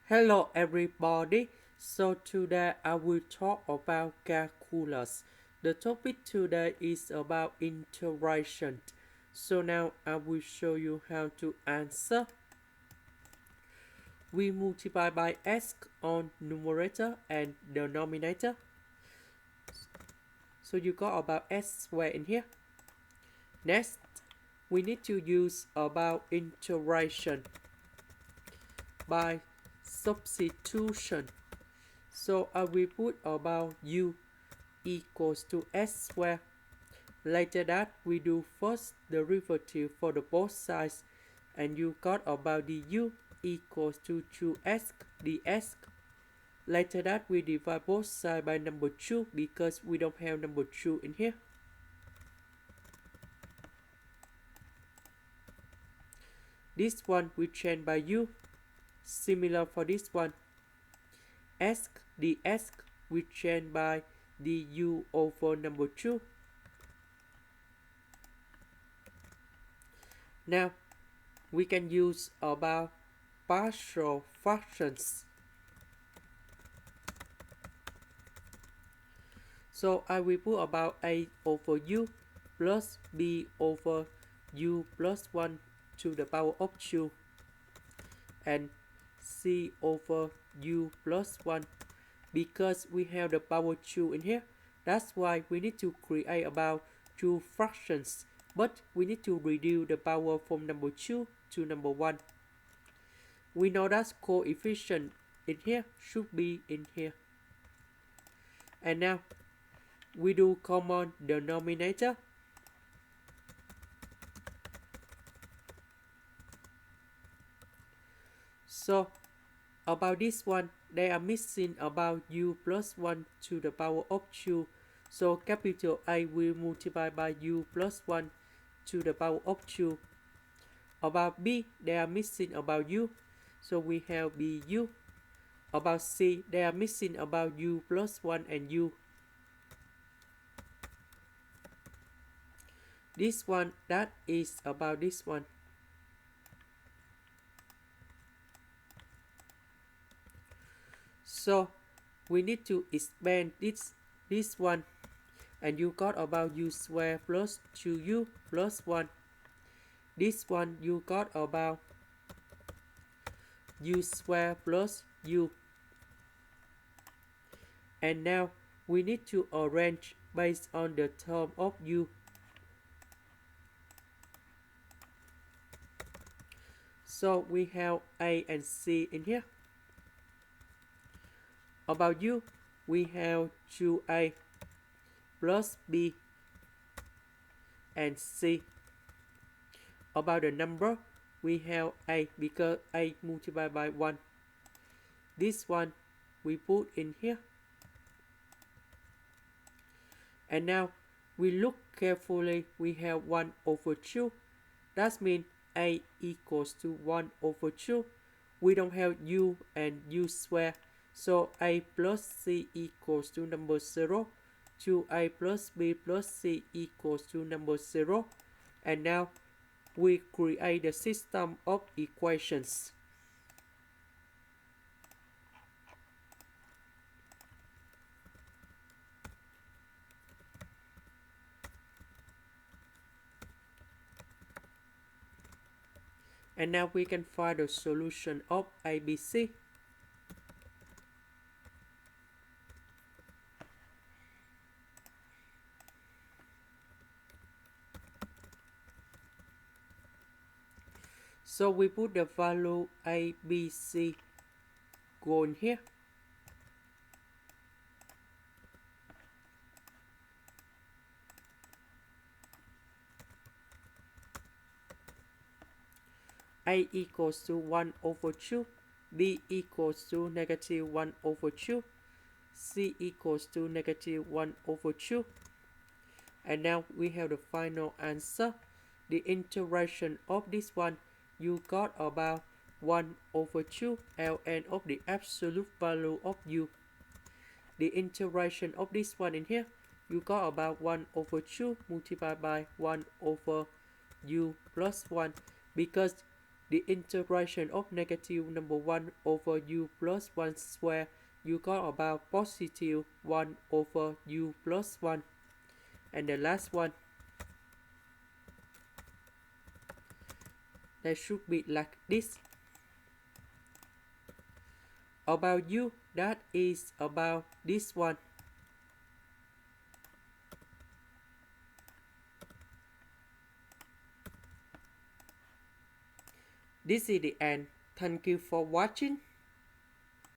Hello everybody. So today I will talk about calculus. The topic today is about integration. So now I will show you how to answer. We multiply by s on numerator and denominator. So you got about s squared in here. Next, we need to use about integration by substitution. So I will put about u equals to s squared. Later that we do first derivative for the both sides, and you got about the u equals to 2s ds. Later that we divide both sides by number 2 because we don't have number 2 in here. This one we change by u. Similar for this one. S ds we change by du over number 2. Now we can use about partial fractions. So I will put about a over u plus b over u plus 1 to the power of 2 and c over u plus 1 because we have the power 2 in here. That's why we need to create about two fractions, but we need to reduce the power from number 2 to number 1. We know that coefficient in here should be in here. And now we do common denominator. So about this one, they are missing about u plus 1 to the power of 2. So capital A will multiply by u plus 1 to the power of 2. About B, they are missing about u. So we have bu. About C, they are missing about u plus 1 and u. This one, that is about this one. So we need to expand this one, and you got about u squared plus 2u plus 1. This one you got about u squared plus u. And now we need to arrange based on the term of u. So we have A and C in here. About u, we have 2a plus b and c. About the number, we have a because a multiplied by 1. This one we put in here. And now we look carefully, we have 1 over 2. That means a equals to 1 over 2. We don't have u and u squared. So a plus c equals to number 0. 2a plus b plus c equals to number 0. And now we create the system of equations. And now we can find the solution of ABC. So we put the value A, B, C go in here. A equals to 1 over 2, B equals to negative 1 over 2, C equals to negative 1 over 2. And now we have the final answer. The integration of this one, you got about 1 over 2 ln of the absolute value of u. The integration of this one in here, you got about 1 over 2 multiplied by 1 over u plus 1 because the integration of negative number 1 over u plus 1 square, you got about positive 1 over u plus 1. And the last one, that should be like this. About u, that is about this one. This is the end. Thank you for watching.